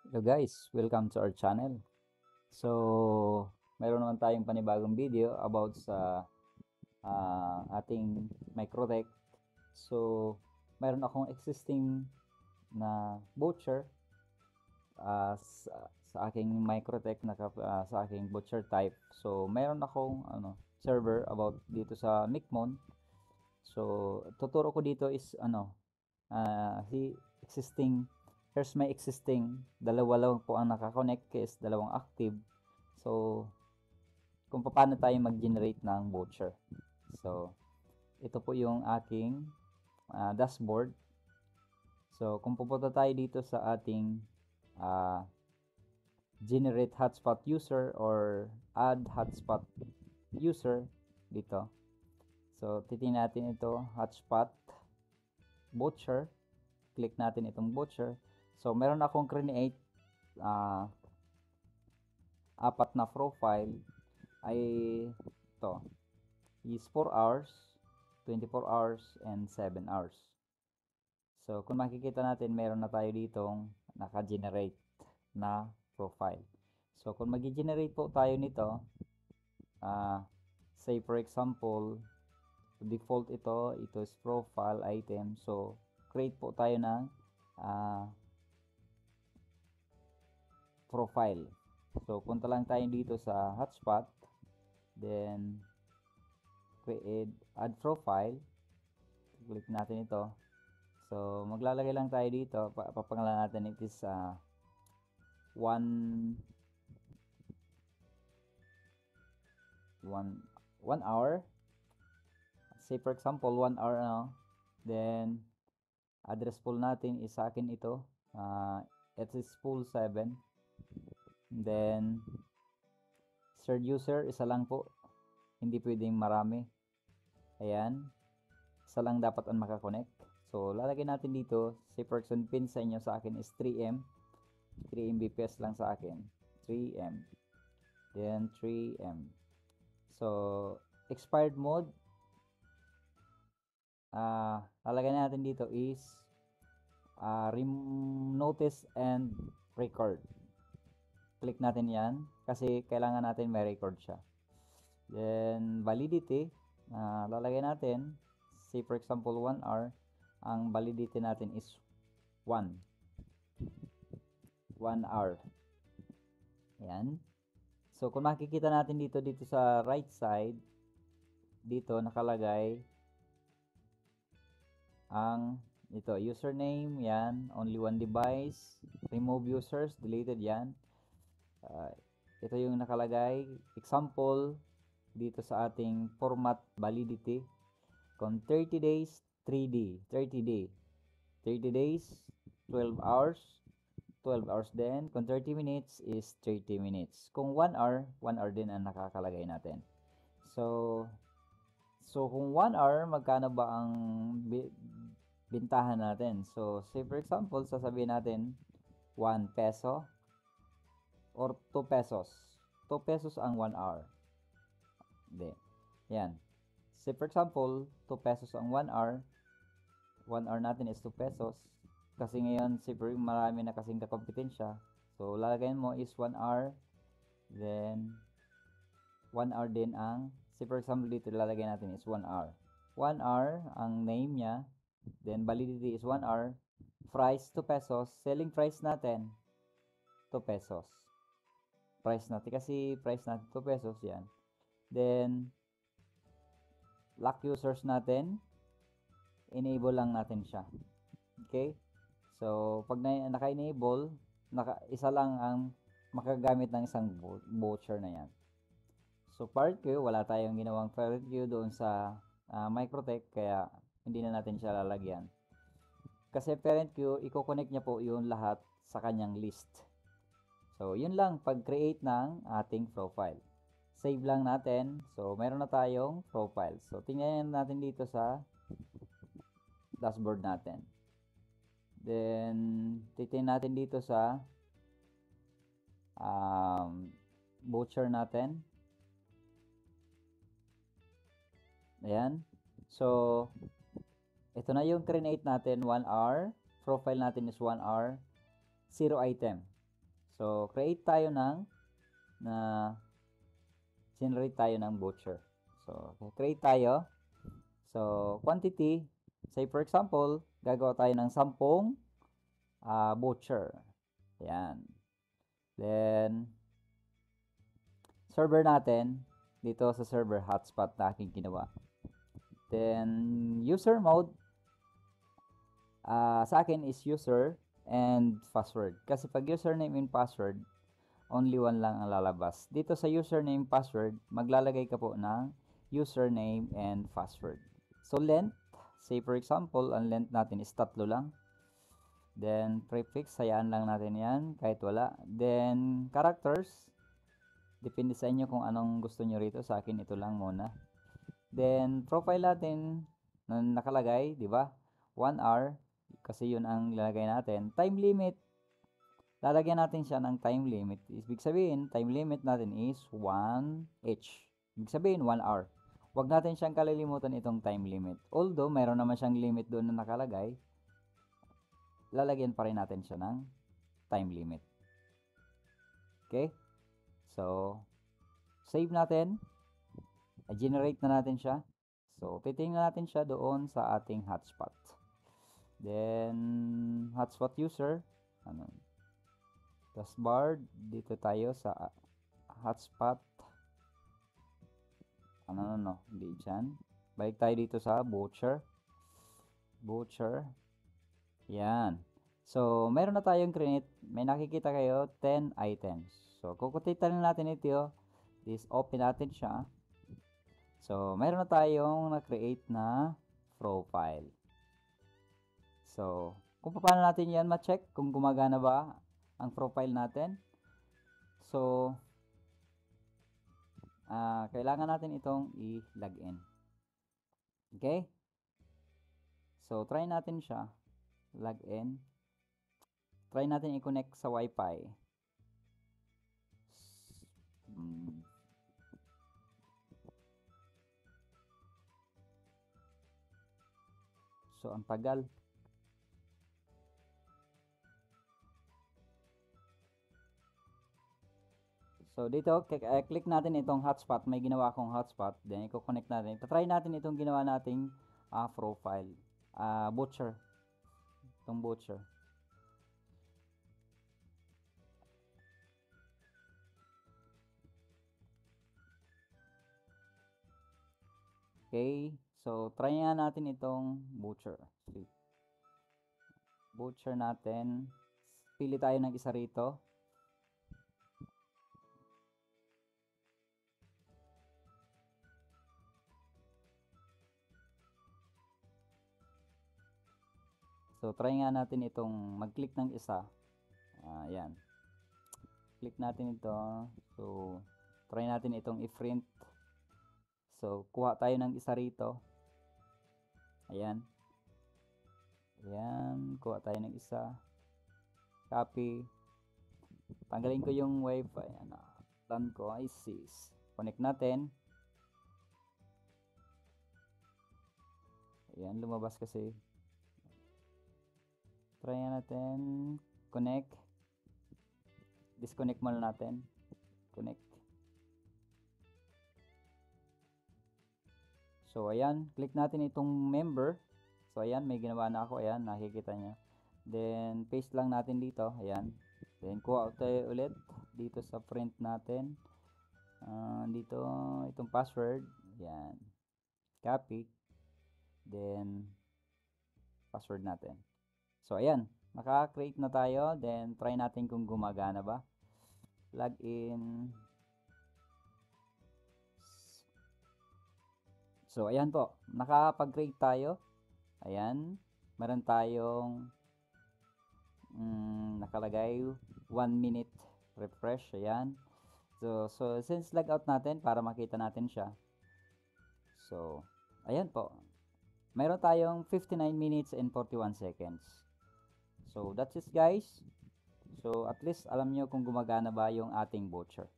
Hello guys, welcome to our channel. So, meron naman tayong panibagong video about sa ating Microtech. So, meron akong existing na voucher sa aking Microtech sa aking voucher type. So, meron akong server about dito sa Micmon. So, tuturo ko dito is si existing here's my existing dalawa lang po ang nakakonect is dalawang active. So kung paano tayo mag-generate ng voucher. So ito po yung aking dashboard. So kung pupunta tayo dito sa ating uh, generate hotspot user or add hotspot user dito. So titingnan natin ito, hotspot voucher. Click natin itong voucher. So meron akong create apat na profile ay ito is 4 hours, 24 hours, and 7 hours. So kung makikita natin meron na tayo ditong naka-generate na profile. So kung mag-generate po tayo nito, say for example, default ito is profile item. So create po tayo ng profile. So punta lang tayo dito sa hotspot, then create add profile, click natin ito. So maglalagay lang tayo dito, papangalanan natin it is 1 hour. Say for example 1 hour then address pool natin is sa akin ito, it is pool 7. Then third user isa lang po, hindi pwedeng marami. Ayan, isa lang dapat ang makakonect. So lalagay natin dito, say for example pin sa inyo, sa akin is 3M 3 Mbps lang sa akin, 3M, then 3M. So expired mode, lalagay natin dito is notice and record. Click natin yan kasi kailangan natin may record siya. Then validity, lalagay natin, say for example 1 hour, ang validity natin is 1 hour. Ayan. So kung makikita natin dito sa right side, dito nakalagay ang ito, username, yan, only one device, remove users, deleted, yan. Ito yung nakalagay, example, dito sa ating format validity. Kung 30 days, 3D, 30 day, 30 days, 12 hours, 12 hours din. Kung 30 minutes is 30 minutes. Kung 1 hour, 1 hour din ang nakakalagay natin. So kung 1 hour, magkano ba ang bintahan natin? So, say for example, sasabihin natin 1 peso or 2 pesos. 2 pesos ang 1 hour. Hindi. Yan. Say for example, 2 pesos ang 1 hour. 1 hour natin is 2 pesos. Kasi ngayon, siyempre marami na kasing kakompetensya. So, lalagayin mo is 1 hour. Then, 1 hour din ang, say for example, dito lalagay natin is 1 hour. 1 hour ang name niya. Then, validity is 1 hour. Price, 2 pesos. Selling price natin, 2 pesos. Price natin, kasi price natin 2 pesos yan. Then, lock users natin, enable lang natin siya. Okay? So, pag naka-enable, isa lang ang makagamit ng isang voucher na yan. So, parent queue, wala tayong ginawang parent queue doon sa Microtech, kaya hindi na natin siya lalagyan. Kasi parent queue, i-connect niya po yung lahat sa kanyang list. So, yun lang pag-create ng ating profile. Save lang natin. So, meron na tayong profile. So, tingnan natin dito sa dashboard natin. Then, titingnan natin dito sa voucher natin. Ayan. So, ito na yung create natin, 1 hour. Profile natin is 1 hour. 0 item. So, generate tayo ng voucher. So, create tayo. So, quantity, say for example, gagawa tayo ng 10 voucher. Ayan. Then, server natin, dito sa server hotspot na aking ginawa. Then, user mode, sa akin is user and password. Kasi pag username and password, only one lang ang lalabas. Dito sa username password, maglalagay ka po ng username and password. So, length, say for example, ang length natin is 3 lang. Then, prefix, hayaan lang natin yan, kahit wala. Then, characters, depende sa inyo kung anong gusto nyo rito. Sa akin, ito lang muna. Then, profile natin na nakalagay, di ba? 1 hour, kasi yun ang lalagay natin. Time limit, lalagyan natin siya ng time limit. Ibig sabihin, time limit natin is 1H. Ibig sabihin, 1 hour. Huwag natin siyang kalilimutan itong time limit. Although, mayroon naman siyang limit doon na nakalagay, lalagyan pa rin natin siya ng time limit. Okay? So, save natin. I-generate na natin siya. So, titingnan natin siya doon sa ating hotspot. Then, hotspot user. Taskbar. Dito tayo sa hotspot. Hindi dyan. Balik tayo dito sa voucher. Yan. So, meron na tayong create. May nakikita kayo, 10 items. So, kukutitan natin ito. Open natin siya. So, meron na tayong na-create na profile. So, kung paano natin yan ma-check kung gumagana ba ang profile natin. So, kailangan natin itong i-login. Okay? So, try natin siya. Login. Try natin i-connect sa Wi-Fi. So, ang tagal. So, dito, click natin itong hotspot. May ginawa akong hotspot. Then, i-connect natin. Try natin itong ginawa nating profile. Butcher. Itong butcher. Okay. So, try nga natin itong butcher. Butcher natin. Pili tayo ng isa rito. So, try nga natin itong mag-click ng isa. Ayan. Click natin ito. So, try natin itong i-print. So, kuha tayo ng isa rito. Ayan. Ayan. Kuha tayo ng isa. Copy. Tanggalin ko yung wifi. Done ko. ISIS. Connect natin. Ayan. Lumabas kasi. Try natin. Connect. Disconnect muna natin. Connect. So, ayan. Click natin itong member. So, ayan. May ginawa na ako. Ayan. Nakikita nyo. Then, paste lang natin dito. Ayan. Then, kuha tayo ulit. Dito sa print natin. Dito, itong password. Ayan. Copy. Then, password natin. So, ayan. Naka-create na tayo. Then, try natin kung gumagana ba. Login. So, ayan po. Nakapag-create tayo. Ayan. Meron tayong nakalagay 1 minute refresh. Ayan. So, since log out natin para makita natin siya. So, ayan po. Meron tayong 59 minutes and 41 seconds. So, that's it guys. So, at least alam nyo kung gumagana ba yung ating voucher.